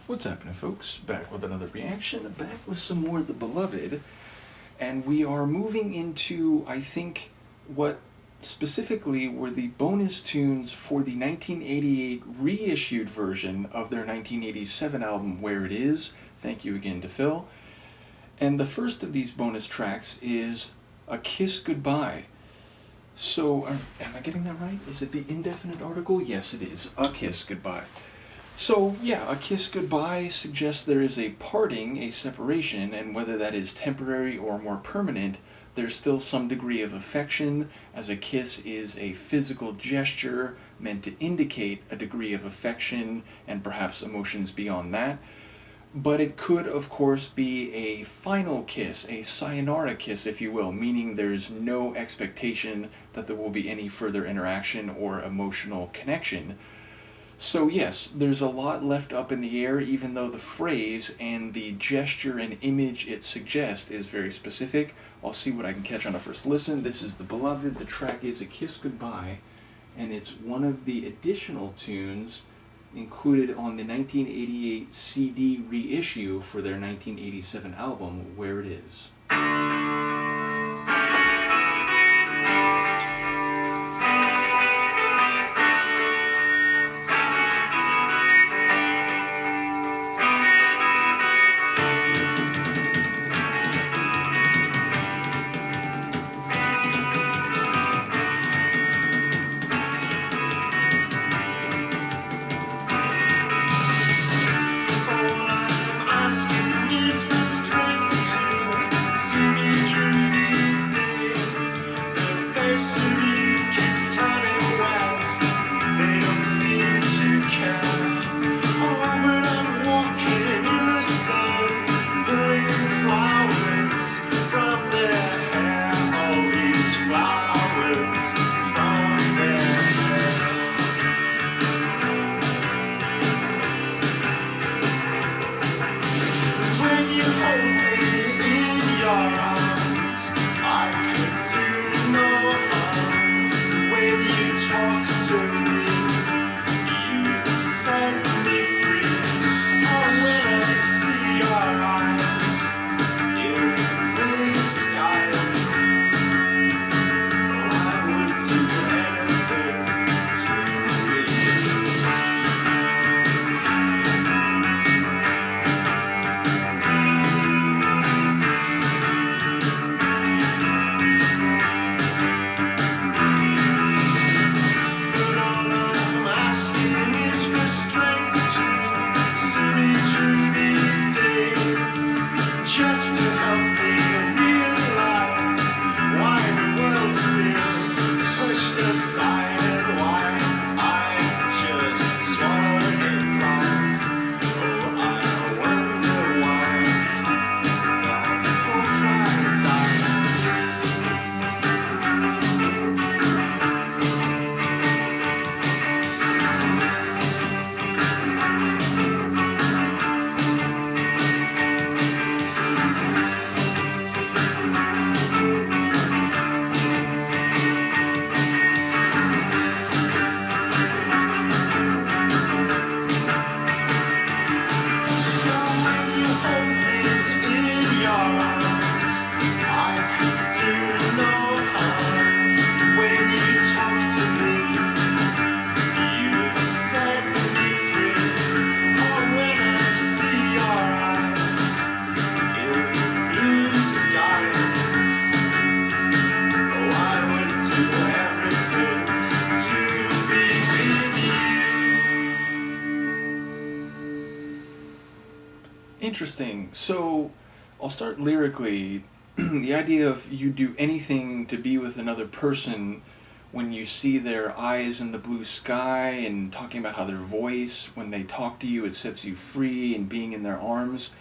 What's happening, folks? Back with another reaction, back with some more of The Beloved, and we are moving into, I think, what specifically were the bonus tunes for the 1988 reissued version of their 1987 album, Where It Is. Thank you again to Phil. And the first of these bonus tracks is A Kiss Goodbye. So, am I getting that right? Is it the indefinite article? Yes, it is. A Kiss Goodbye. So, yeah, a kiss goodbye suggests there is a parting, a separation, and whether that is temporary or more permanent, there's still some degree of affection, as a kiss is a physical gesture meant to indicate a degree of affection and perhaps emotions beyond that. But it could, of course, be a final kiss, a sayonara kiss, if you will, meaning there's no expectation that there will be any further interaction or emotional connection. So yes, there's a lot left up in the air, even though the phrase and the gesture and image it suggests is very specific. I'll see what I can catch on a first listen. This is The Beloved. The track is A Kiss Goodbye, and it's one of the additional tunes included on the 1988 CD reissue for their 1987 album, Where It Is. Interesting. So, I'll start lyrically. The idea of you do anything to be with another person when you see their eyes in the blue sky and talking about how their voice, when they talk to you, it sets you free and being in their arms.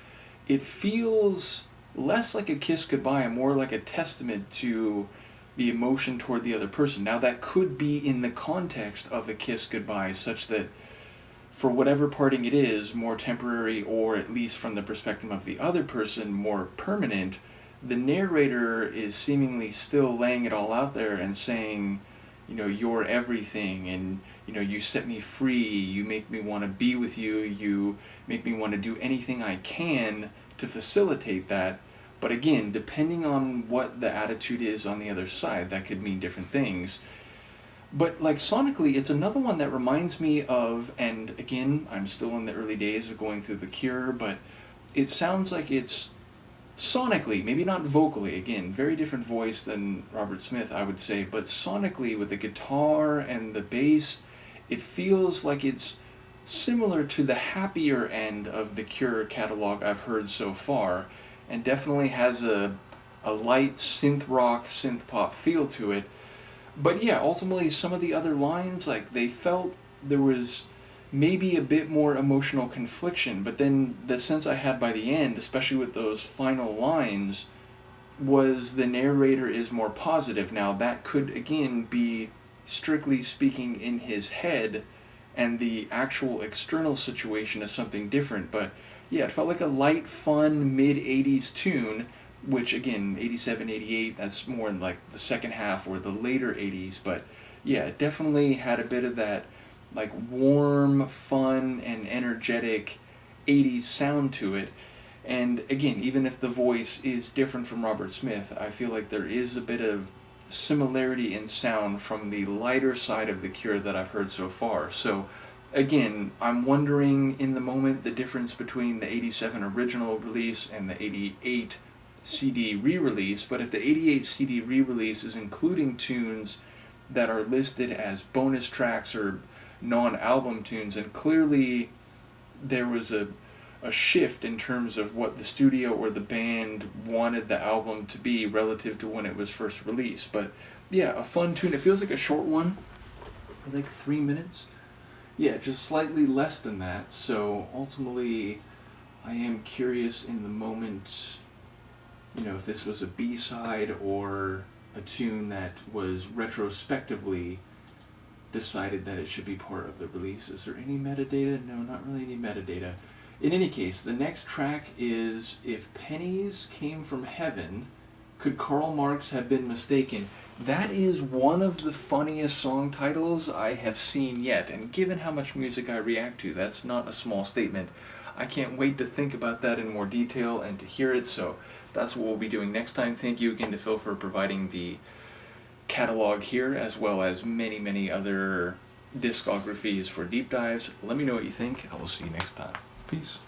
It feels less like a kiss goodbye and more like a testament to the emotion toward the other person. Now, that could be in the context of a kiss goodbye, such that for whatever parting it is, more temporary or at least from the perspective of the other person, more permanent, the narrator is seemingly still laying it all out there and saying, you're everything, and you set me free, you make me want to be with you, you make me want to do anything I can to facilitate that. But again, depending on what the attitude is on the other side, that could mean different things. But like sonically, it's another one that reminds me of, and again, I'm still in the early days of going through The Cure, but it sounds like it's sonically, maybe not vocally, again, very different voice than Robert Smith, I would say, but sonically with the guitar and the bass, it feels like it's similar to the happier end of the Cure catalog I've heard so far, and definitely has a light synth rock, synth pop feel to it. But yeah, ultimately some of the other lines, like, they felt there was maybe a bit more emotional confliction, but then the sense I had by the end, especially with those final lines, was the narrator is more positive. Now that could again be strictly speaking in his head, and the actual external situation is something different, but yeah, it felt like a light, fun, mid-80s tune, which again, 87, 88, that's more in like the second half or the later 80s, but yeah, it definitely had a bit of that like warm, fun, and energetic 80s sound to it. And again, even if the voice is different from Robert Smith, I feel like there is a bit of similarity in sound from the lighter side of The Cure that I've heard so far. So again, I'm wondering in the moment the difference between the 87 original release and the 88 CD re-release, but if the 88 CD re-release is including tunes that are listed as bonus tracks or non-album tunes, and clearly there was a shift in terms of what the studio or the band wanted the album to be relative to when it was first released. But yeah, a fun tune. It feels like a short one, like 3 minutes. Yeah, just slightly less than that. So ultimately, I am curious in the moment, if this was a B-side or a tune that was retrospectively decided that it should be part of the release. Is there any metadata? No, not really any metadata. In any case, the next track is If Pennies Came from Heaven, Could Karl Marx Have Been Mistaken? That is one of the funniest song titles I have seen yet, and given how much music I react to, that's not a small statement. I can't wait to think about that in more detail and to hear it, so that's what we'll be doing next time. Thank you again to Phil for providing the catalog here, as well as many, many other discographies for deep dives. Let me know what you think. I will see you next time. Peace.